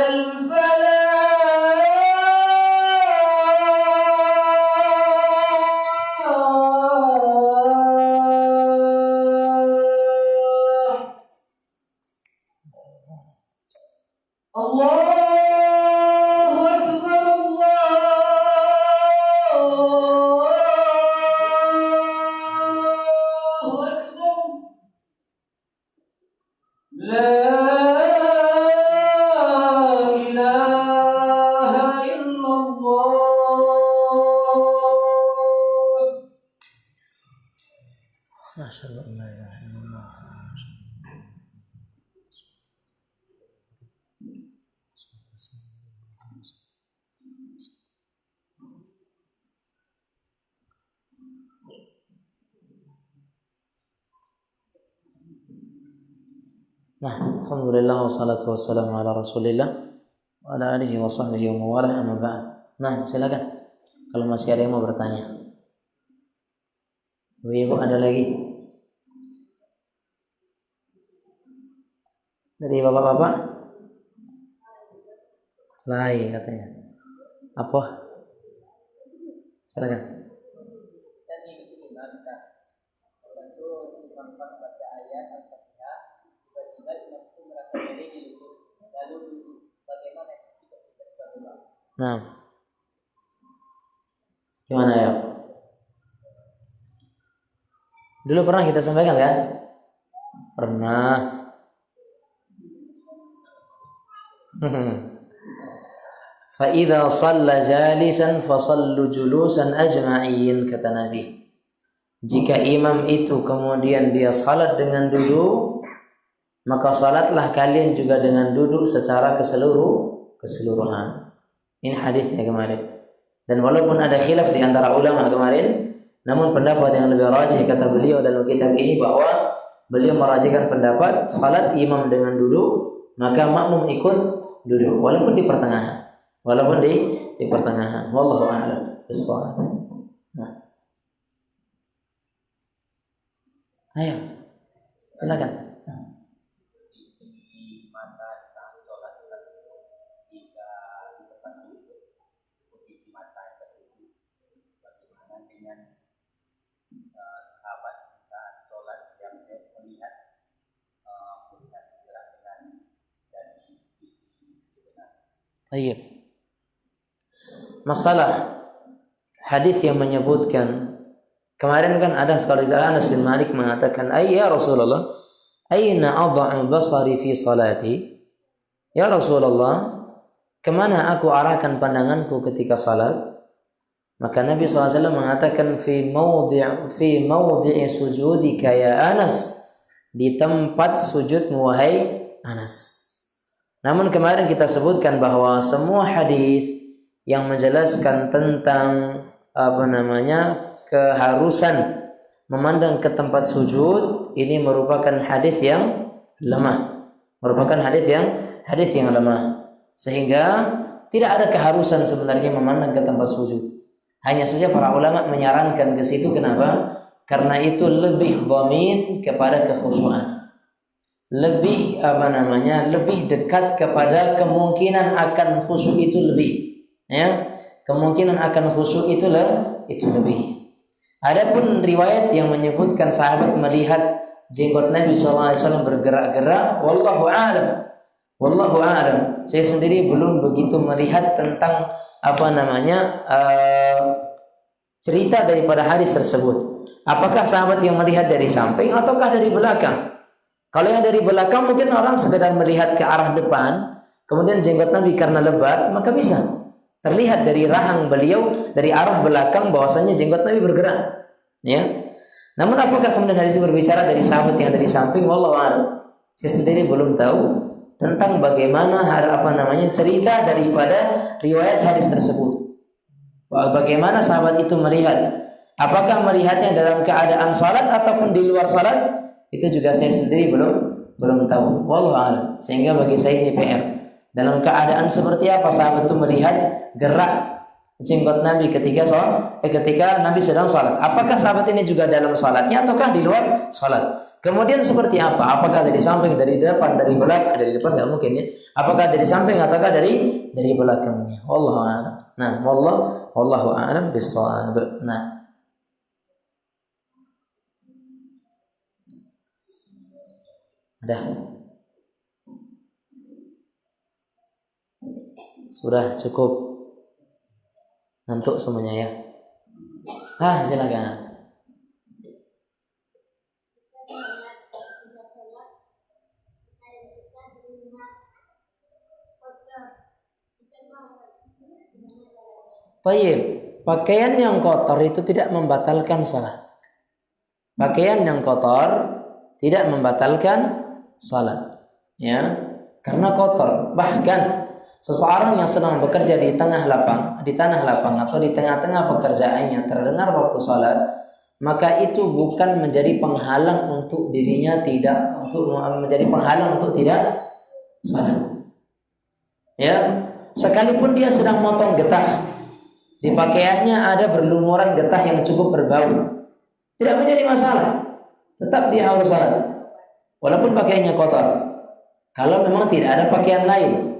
Nah, alhamdulillah wassalatu wassalamu ala Rasulillah wa ala alihi wa sahbihi wa mawalah amma ba'd. Nah, silakan kalau masih ada yang mau bertanya. Ibu ada lagi? Dari bapak-bapak? Lain katanya. Apa? Silakan. Nah, gimana ya? Dulu pernah kita sampaikan kan? Pernah. Fa'idha shalla jalisan fasallu julusan ajma'in, kata Nabi. Jika imam itu kemudian dia salat dengan duduk, maka salatlah kalian juga dengan duduk secara keseluruhan. Ini hadisnya kemarin. Dan walaupun ada khilaf di antara ulama kemarin, namun pendapat yang lebih rajih kata beliau dalam kitab ini bahwa beliau merajihkan pendapat salat imam dengan duduk, maka makmum ikut duduk walaupun di pertengahan. Walaupun di pertengahan. Wallahu a'lam bissawab. Nah. Ayo. Silakan. Baik. Masalah hadis yang menyebutkan kemarin kan ada sekali Anas bin Malik mengatakan, "Ya Rasulullah, aina adha'u basari fi salati?" Ya Rasulullah, kemana aku arahkan pandanganku ketika salat? Maka Nabi SAW mengatakan fi mawdi'i sujudika ya Anas, di tempat sujudmu wahai Anas. Namun kemarin kita sebutkan bahwa semua hadis yang menjelaskan tentang keharusan memandang ke tempat sujud ini merupakan hadis yang lemah. Hadis yang lemah. Sehingga tidak ada keharusan sebenarnya memandang ke tempat sujud. Hanya saja para ulama menyarankan ke situ. Kenapa? Karena itu lebih dhamin kepada kekhusyuan. Lebih dekat kepada kemungkinan akan khusyuk itu lebih, ya. Kemungkinan akan khusyuk itu lebih. Adapun riwayat yang menyebutkan sahabat melihat jenggot Nabi SAW bergerak-gerak, wallahu a'lam. Saya sendiri belum begitu melihat tentang cerita daripada hadis tersebut. Apakah sahabat yang melihat dari samping ataukah dari belakang? Kalau yang dari belakang mungkin orang sekedar melihat ke arah depan, kemudian jenggot Nabi karena lebat, maka bisa terlihat dari rahang beliau dari arah belakang bahwasanya jenggot Nabi bergerak, ya. Namun apakah kemudian hadis berbicara dari sahabat yang dari samping? Wallahu a'lam. Saya sendiri belum tahu tentang bagaimana cerita daripada riwayat hadis tersebut. Bagaimana sahabat itu melihat? Apakah melihatnya dalam keadaan salat ataupun di luar salat? Itu juga saya sendiri belum tahu. Wallahu a'lam. Sehingga bagi saya ini PR. Dalam keadaan seperti apa sahabat itu melihat gerak jenggot Nabi ketika Nabi sedang salat? Apakah sahabat ini juga dalam salatnya ataukah di luar salat? Kemudian seperti apa? Apakah dari samping, dari depan, dari belakang? Dari depan nggak mungkin ya. Apakah dari samping ataukah dari belakangnya? Wallahu a'lam. Nah, wallahu a'lam bishawab. Nah, ada. Sudah cukup. Ngantuk semuanya ya. Silakan. Baik, pakaian yang kotor itu tidak membatalkan salat. Pakaian yang kotor tidak membatalkan salat. Ya, karena kotor. Bahkan seseorang yang sedang bekerja di tanah lapang atau di tengah-tengah pekerjaannya terdengar waktu salat, maka itu bukan menjadi penghalang untuk dirinya tidak salat. Ya, sekalipun dia sedang motong getah, di pakaiannya ada berlumuran getah yang cukup berbau, tidak menjadi masalah. Tetap dia harus salat walaupun pakaiannya kotor. Kalau memang tidak ada pakaian lain,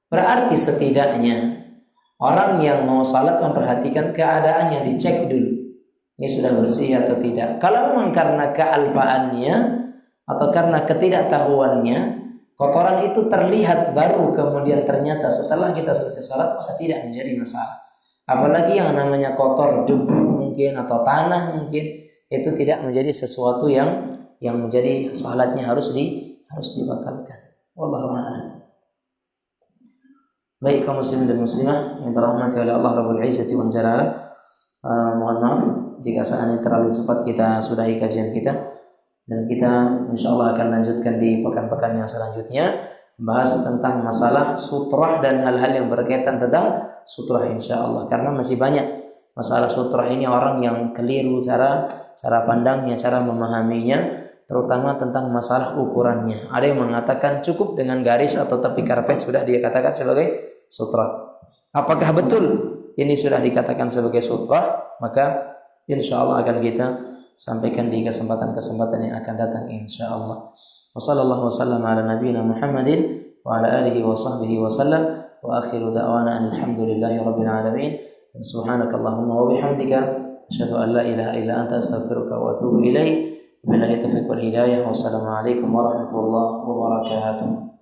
berarti setidaknya orang yang mau salat memperhatikan keadaannya, dicek dulu ini sudah bersih atau tidak. Kalau memang karena kealpaannya atau karena ketidaktahuannya kotoran itu terlihat baru kemudian ternyata setelah kita selesai salat, maka tidak menjadi masalah. Apalagi yang namanya kotor, debu mungkin atau tanah mungkin, itu tidak menjadi sesuatu yang menjadi salatnya harus dibatalkan. Wallahu a'lam. Baik kaum muslimin dan muslimah yang dirahmati oleh Allah Rabbul Izzati wal Jalalah, mohon maaf jika seandainya terlalu cepat kita sudahi kajian kita, dan kita insyaallah akan lanjutkan di pekan-pekan yang selanjutnya bahas tentang masalah sutrah dan hal-hal yang berkaitan tentang sutrah insyaallah, karena masih banyak masalah sutrah ini orang yang keliru cara pandangnya, cara memahaminya, terutama tentang masalah ukurannya. Ada yang mengatakan cukup dengan garis atau tepi karpet sudah dia katakan sebagai sutrah. Apakah betul ini sudah dikatakan sebagai sutrah? Maka insyaallah akan kita sampaikan di kesempatan-kesempatan yang akan datang insyaallah. Wassallallahu wasallam ala nabiyyina Muhammadin wa ala alihi wa sahbihi wasallam, wa akhiru da'wana alhamdulillahi rabbil alamin. Subhanakallahumma wa bihamdika asyhadu an la ilaha illa anta astaghfiruka wa atubu ilaik. Billahi taufiq wal hidayah. Wassalamualaikum warahmatullahi wabarakatuh.